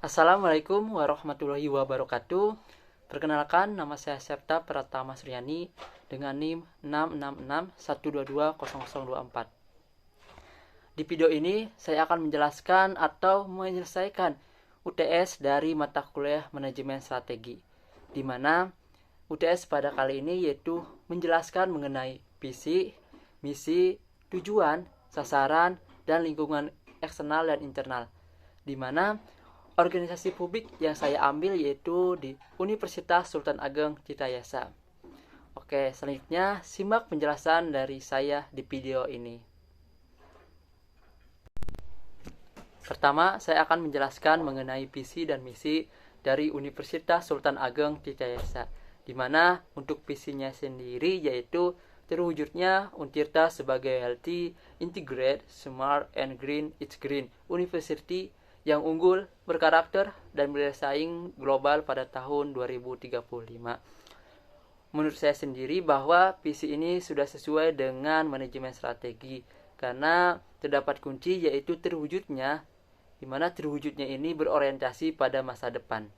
Assalamualaikum warahmatullahi wabarakatuh. Perkenalkan, nama saya Septa Pratama Suryani dengan NIM 666122024. Di video ini saya akan menjelaskan atau menyelesaikan UTS dari mata kuliah Manajemen Strategi, di mana UTS pada kali ini yaitu menjelaskan mengenai visi, misi, tujuan, sasaran, dan lingkungan eksternal dan internal, di mana organisasi publik yang saya ambil yaitu di Universitas Sultan Ageng Citayasa. Oke, selanjutnya simak penjelasan dari saya di video ini. Pertama, saya akan menjelaskan mengenai visi dan misi dari Universitas Sultan Ageng Citayasa, di mana untuk visinya sendiri yaitu terwujudnya Untirta sebagai Healthy, Integrated, Smart, and Green It's Green University yang unggul, berkarakter, dan bersaing global pada tahun 2035. Menurut saya sendiri bahwa visi ini sudah sesuai dengan manajemen strategi, karena terdapat kunci yaitu terwujudnya, di mana terwujudnya ini berorientasi pada masa depan.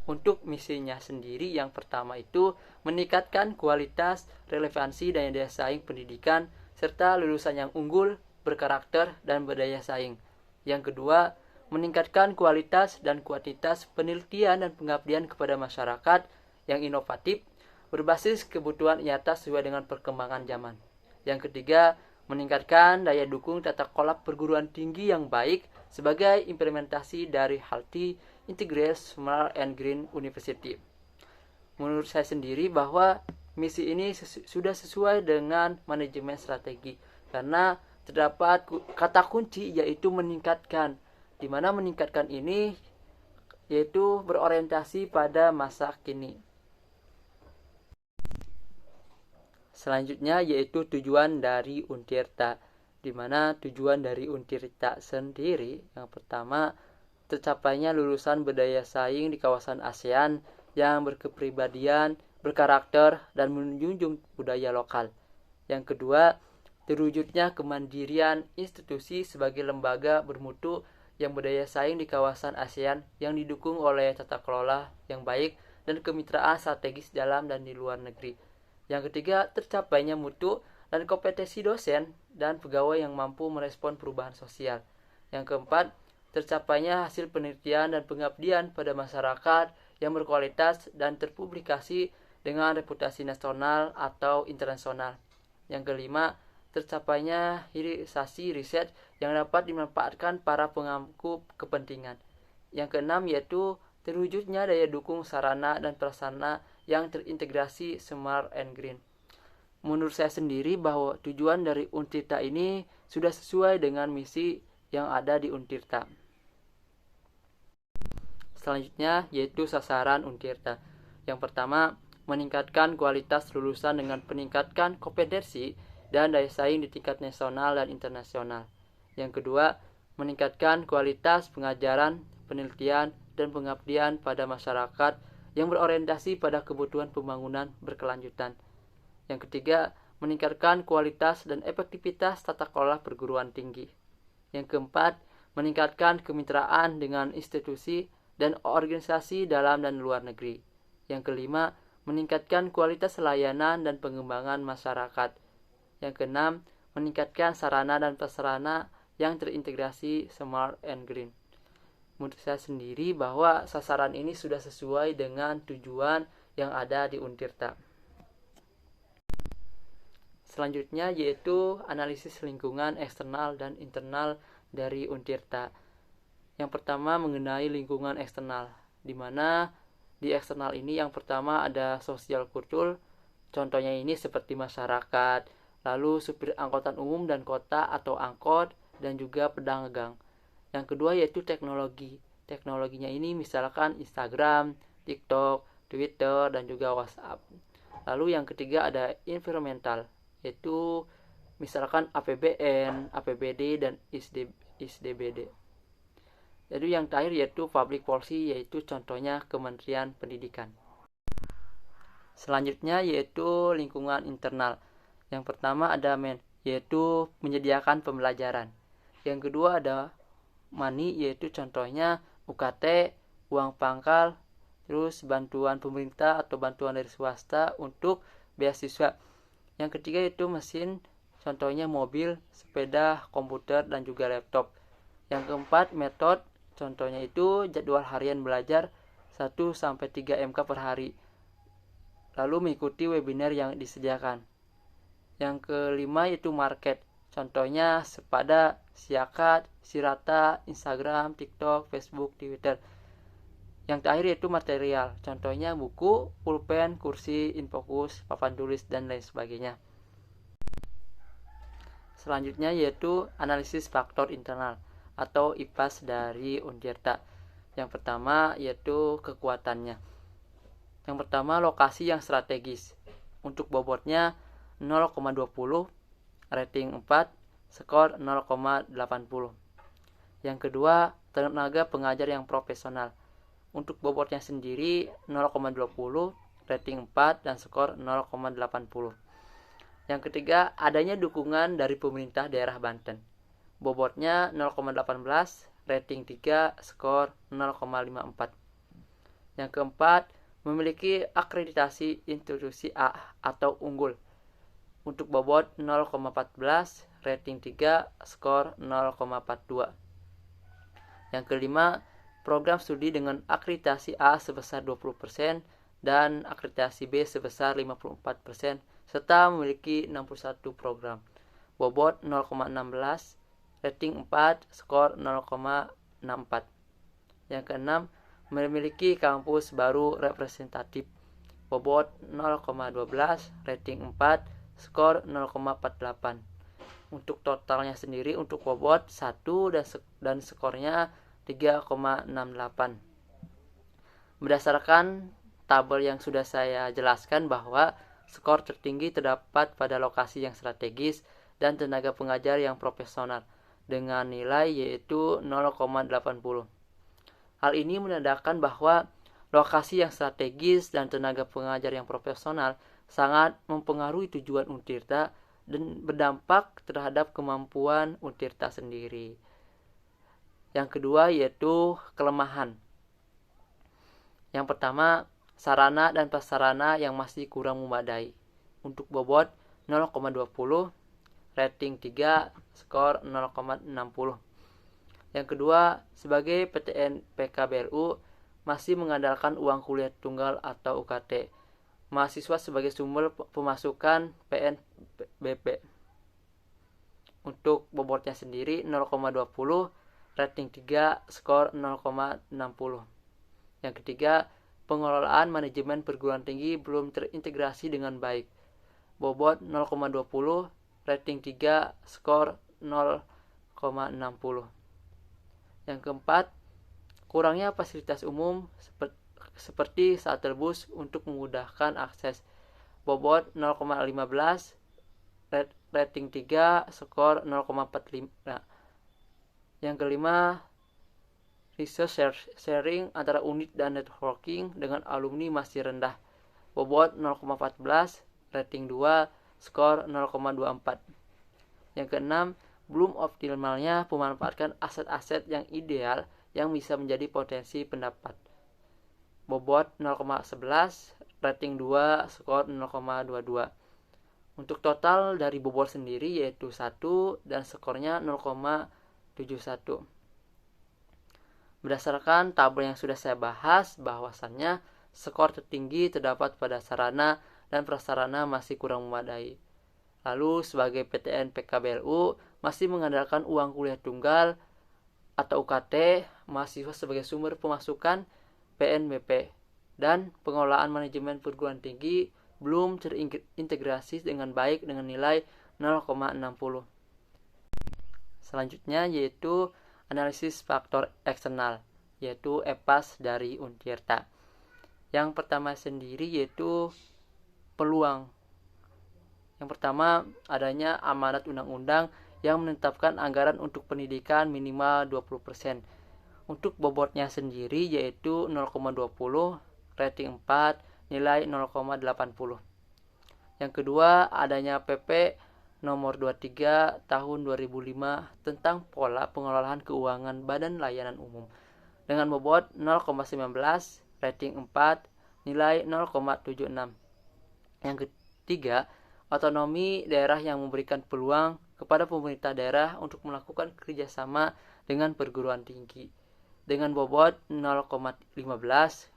Untuk misinya sendiri yang pertama itu meningkatkan kualitas, relevansi, dan daya saing pendidikan, serta lulusan yang unggul, berkarakter, dan berdaya saing. Yang kedua, meningkatkan kualitas dan kuantitas penelitian dan pengabdian kepada masyarakat yang inovatif, berbasis kebutuhan nyata sesuai dengan perkembangan zaman. Yang ketiga, meningkatkan daya dukung tata kelola perguruan tinggi yang baik sebagai implementasi dari Healthy, Integrated, Smart, and Green University. Menurut saya sendiri bahwa misi ini sudah sesuai dengan manajemen strategi, karena terdapat kata kunci yaitu meningkatkan, di mana meningkatkan ini yaitu berorientasi pada masa kini. Selanjutnya yaitu tujuan dari Untirta, di mana tujuan dari Untirta sendiri yang pertama tercapainya lulusan berdaya saing di kawasan ASEAN yang berkepribadian, berkarakter, dan menjunjung budaya lokal. Yang kedua, terwujudnya kemandirian institusi sebagai lembaga bermutu yang berdaya saing di kawasan ASEAN yang didukung oleh tata kelola yang baik dan kemitraan strategis dalam dan di luar negeri. Yang ketiga, tercapainya mutu dan kompetensi dosen dan pegawai yang mampu merespon perubahan sosial. Yang keempat, tercapainya hasil penelitian dan pengabdian pada masyarakat yang berkualitas dan terpublikasi dengan reputasi nasional atau internasional. Yang kelima, tercapainya hilirisasi riset yang dapat dimanfaatkan para pemangku kepentingan. Yang keenam yaitu terwujudnya daya dukung sarana dan prasarana yang terintegrasi Smart and Green. Menurut saya sendiri bahwa tujuan dari Untirta ini sudah sesuai dengan misi yang ada di Untirta. Selanjutnya yaitu sasaran Untirta. Yang pertama, meningkatkan kualitas lulusan dengan peningkatkan kompetensi dan daya saing di tingkat nasional dan internasional. Yang kedua, meningkatkan kualitas pengajaran, penelitian, dan pengabdian pada masyarakat yang berorientasi pada kebutuhan pembangunan berkelanjutan. Yang ketiga, meningkatkan kualitas dan efektivitas tata kelola perguruan tinggi. Yang keempat, meningkatkan kemitraan dengan institusi dan organisasi dalam dan luar negeri. Yang kelima, meningkatkan kualitas layanan dan pengembangan masyarakat. Yang keenam, meningkatkan sarana dan prasarana yang terintegrasi Smart and Green. Menurut saya sendiri bahwa sasaran ini sudah sesuai dengan tujuan yang ada di Untirta. Selanjutnya yaitu analisis lingkungan eksternal dan internal dari Untirta. Yang pertama mengenai lingkungan eksternal, di mana di eksternal ini yang pertama ada sosial kultur, contohnya ini seperti masyarakat, lalu supir angkutan umum dan kota atau angkot, dan juga pedagang. Yang kedua yaitu teknologi. Teknologinya ini misalkan Instagram, TikTok, Twitter, dan juga WhatsApp. Lalu yang ketiga ada environmental, yaitu misalkan APBN, APBD, dan ISDBD. Jadi yang terakhir yaitu public policy, yaitu contohnya Kementerian Pendidikan. Selanjutnya yaitu lingkungan internal. Yang pertama ada yaitu menyediakan pembelajaran. Yang kedua ada money, yaitu contohnya UKT, uang pangkal, terus bantuan pemerintah atau bantuan dari swasta untuk beasiswa. Yang ketiga itu mesin, contohnya mobil, sepeda, komputer, dan juga laptop. Yang keempat, metode, contohnya itu jadwal harian belajar 1-3 MK per hari, lalu mengikuti webinar yang disediakan. Yang kelima yaitu market, contohnya Sepada, Siakat, Sirata, Instagram, TikTok, Facebook, Twitter. Yang terakhir yaitu material, contohnya buku, pulpen, kursi, infokus, papan tulis, dan lain sebagainya. Selanjutnya yaitu analisis faktor internal atau IPAS dari Untirta. Yang pertama yaitu kekuatannya. Yang pertama, lokasi yang strategis. Untuk bobotnya 0,20, rating 4, skor 0,80. Yang kedua, tenaga pengajar yang profesional. Untuk bobotnya sendiri 0,20, rating 4, dan skor 0,80. Yang ketiga, adanya dukungan dari pemerintah daerah Banten. Bobotnya 0,18, rating 3, skor 0,54. Yang keempat, memiliki akreditasi institusi A atau unggul. Untuk bobot 0,14, rating 3, skor 0,42. Yang kelima, program studi dengan akreditasi A sebesar 20% dan akreditasi B sebesar 54%, serta memiliki 61 program. Bobot 0,16, rating 4, skor 0,64. Yang keenam, memiliki kampus baru representatif. Bobot 0,12, rating 4, skor 0,48. Untuk totalnya sendiri, untuk bobot 1 dan skornya 3,68. Berdasarkan tabel yang sudah saya jelaskan bahwa skor tertinggi terdapat pada lokasi yang strategis dan tenaga pengajar yang profesional dengan nilai yaitu 0,80. Hal ini menandakan bahwa lokasi yang strategis dan tenaga pengajar yang profesional sangat mempengaruhi tujuan Untirta dan berdampak terhadap kemampuan Untirta sendiri. Yang kedua yaitu kelemahan. Yang pertama, sarana dan prasarana yang masih kurang memadai. Untuk bobot 0,20, rating 3, skor 0,60. Yang kedua, sebagai PTN PKBLU masih mengandalkan uang kuliah tunggal atau UKT. Mahasiswa sebagai sumber pemasukan PNBP. Untuk bobotnya sendiri 0,20, rating 3, skor 0,60. Yang ketiga, pengelolaan manajemen perguruan tinggi belum terintegrasi dengan baik. Bobot 0,20, rating 3, skor 0,60. Yang keempat, kurangnya fasilitas umum seperti shuttle bus untuk memudahkan akses. Bobot 0,15, rating 3, skor 0,45. Yang kelima, resource sharing antara unit dan networking dengan alumni masih rendah. Bobot 0,14, rating 2, skor 0,24. Yang keenam, belum optimalnya memanfaatkan aset-aset yang ideal yang bisa menjadi potensi pendapat. Bobot 0,11, rating 2, skor 0,22. Untuk total dari bobot sendiri yaitu 1 dan skornya 0,71. Berdasarkan tabel yang sudah saya bahas, bahwasannya skor tertinggi terdapat pada sarana dan prasarana masih kurang memadai. Lalu sebagai PTN PKBLU masih mengandalkan uang kuliah tunggal atau UKT, mahasiswa sebagai sumber pemasukan PNBP, dan pengelolaan manajemen perguruan tinggi belum terintegrasi dengan baik dengan nilai 0,60. Selanjutnya yaitu analisis faktor eksternal, yaitu EPAS dari Untirta. Yang pertama sendiri yaitu peluang. Yang pertama, adanya amanat undang-undang yang menetapkan anggaran untuk pendidikan minimal 20%. Untuk bobotnya sendiri yaitu 0,20, rating 4, nilai 0,80. Yang kedua, adanya PP nomor 23 tahun 2005 tentang pola pengelolaan keuangan Badan Layanan Umum dengan bobot 0,19, rating 4, nilai 0,76. Yang ketiga, otonomi daerah yang memberikan peluang kepada pemerintah daerah untuk melakukan kerjasama dengan perguruan tinggi dengan bobot 0,15,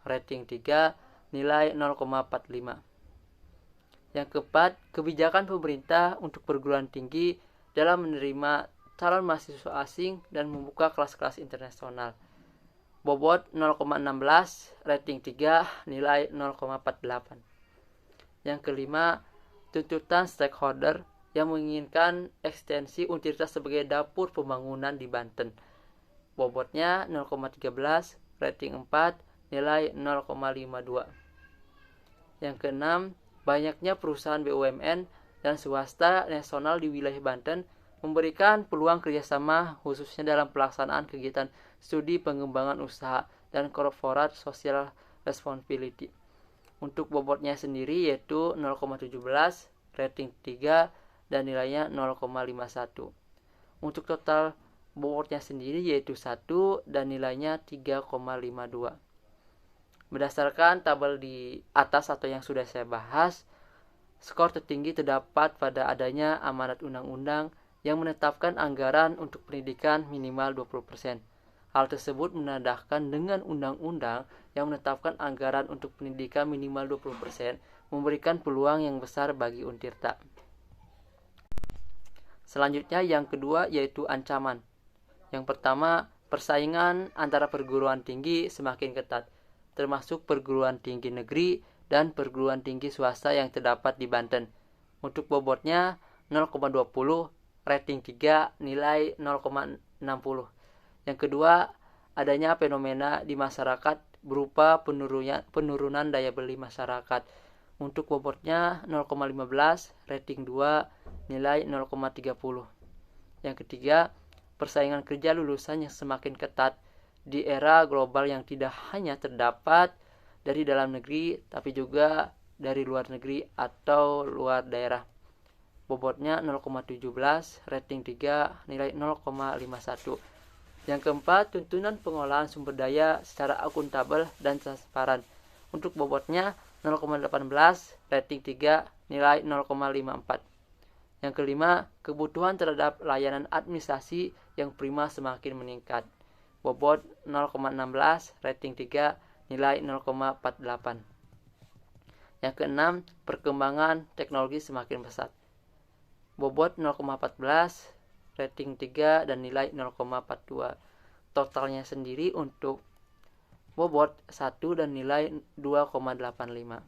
rating 3, nilai 0,45. Yang keempat, kebijakan pemerintah untuk perguruan tinggi dalam menerima calon mahasiswa asing dan membuka kelas-kelas internasional. Bobot 0,16, rating 3, nilai 0,48. Yang kelima, tuntutan stakeholder yang menginginkan ekstensi Untirta sebagai dapur pembangunan di Banten. Bobotnya 0,13, rating 4, nilai 0,52. Yang keenam, banyaknya perusahaan BUMN dan swasta nasional di wilayah Banten memberikan peluang kerjasama khususnya dalam pelaksanaan kegiatan studi pengembangan usaha dan corporate social responsibility. Untuk bobotnya sendiri yaitu 0,17, rating 3, dan nilainya 0,51. Untuk total bobotnya sendiri yaitu 1 dan nilainya 3,52. Berdasarkan tabel di atas atau yang sudah saya bahas, skor tertinggi terdapat pada adanya amanat undang-undang yang menetapkan anggaran untuk pendidikan minimal 20%. Hal tersebut menandakan dengan undang-undang yang menetapkan anggaran untuk pendidikan minimal 20% memberikan peluang yang besar bagi Untirta. Selanjutnya yang kedua yaitu ancaman. Yang pertama, persaingan antara perguruan tinggi semakin ketat, termasuk perguruan tinggi negeri dan perguruan tinggi swasta yang terdapat di Banten. Untuk bobotnya 0,20, rating 3, nilai 0,60. Yang kedua, adanya fenomena di masyarakat berupa penurunan daya beli masyarakat. Untuk bobotnya 0,15, rating 2, nilai 0,30. Yang ketiga, persaingan kerja lulusan yang semakin ketat di era global yang tidak hanya terdapat dari dalam negeri tapi juga dari luar negeri atau luar daerah. Bobotnya 0,17, rating 3, nilai 0,51. Yang keempat, tuntunan pengolahan sumber daya secara akuntabel dan transparan. Untuk bobotnya 0,18, rating 3, nilai 0,54. Yang kelima, kebutuhan terhadap layanan administrasi yang prima semakin meningkat. Bobot 0,16, rating 3, nilai 0,48. Yang keenam, perkembangan teknologi semakin pesat. Bobot 0,14, rating 3, dan nilai 0,42. Totalnya sendiri untuk bobot 1 dan nilai 2,85.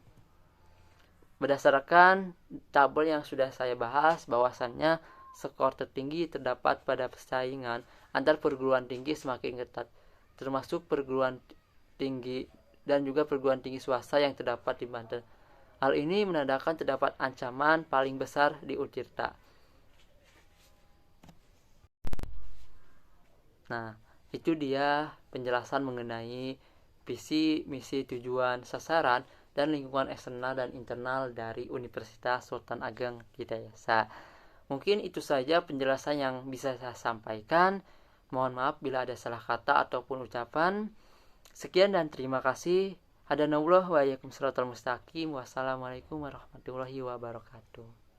Berdasarkan tabel yang sudah saya bahas, bahwasannya skor tertinggi terdapat pada persaingan antar perguruan tinggi semakin ketat, termasuk perguruan tinggi dan juga perguruan tinggi swasta yang terdapat di Banten. Hal ini menandakan terdapat ancaman paling besar di Untirta. Nah, itu dia penjelasan mengenai visi, misi, tujuan, sasaran, dan lingkungan eksternal dan internal dari Universitas Sultan Ageng Tirtayasa. Mungkin itu saja penjelasan yang bisa saya sampaikan. Mohon maaf bila ada salah kata ataupun ucapan. Sekian dan terima kasih. Hadanallah wa iyyakum shiratal mustaqim. Wassalamualaikum warahmatullahi wabarakatuh.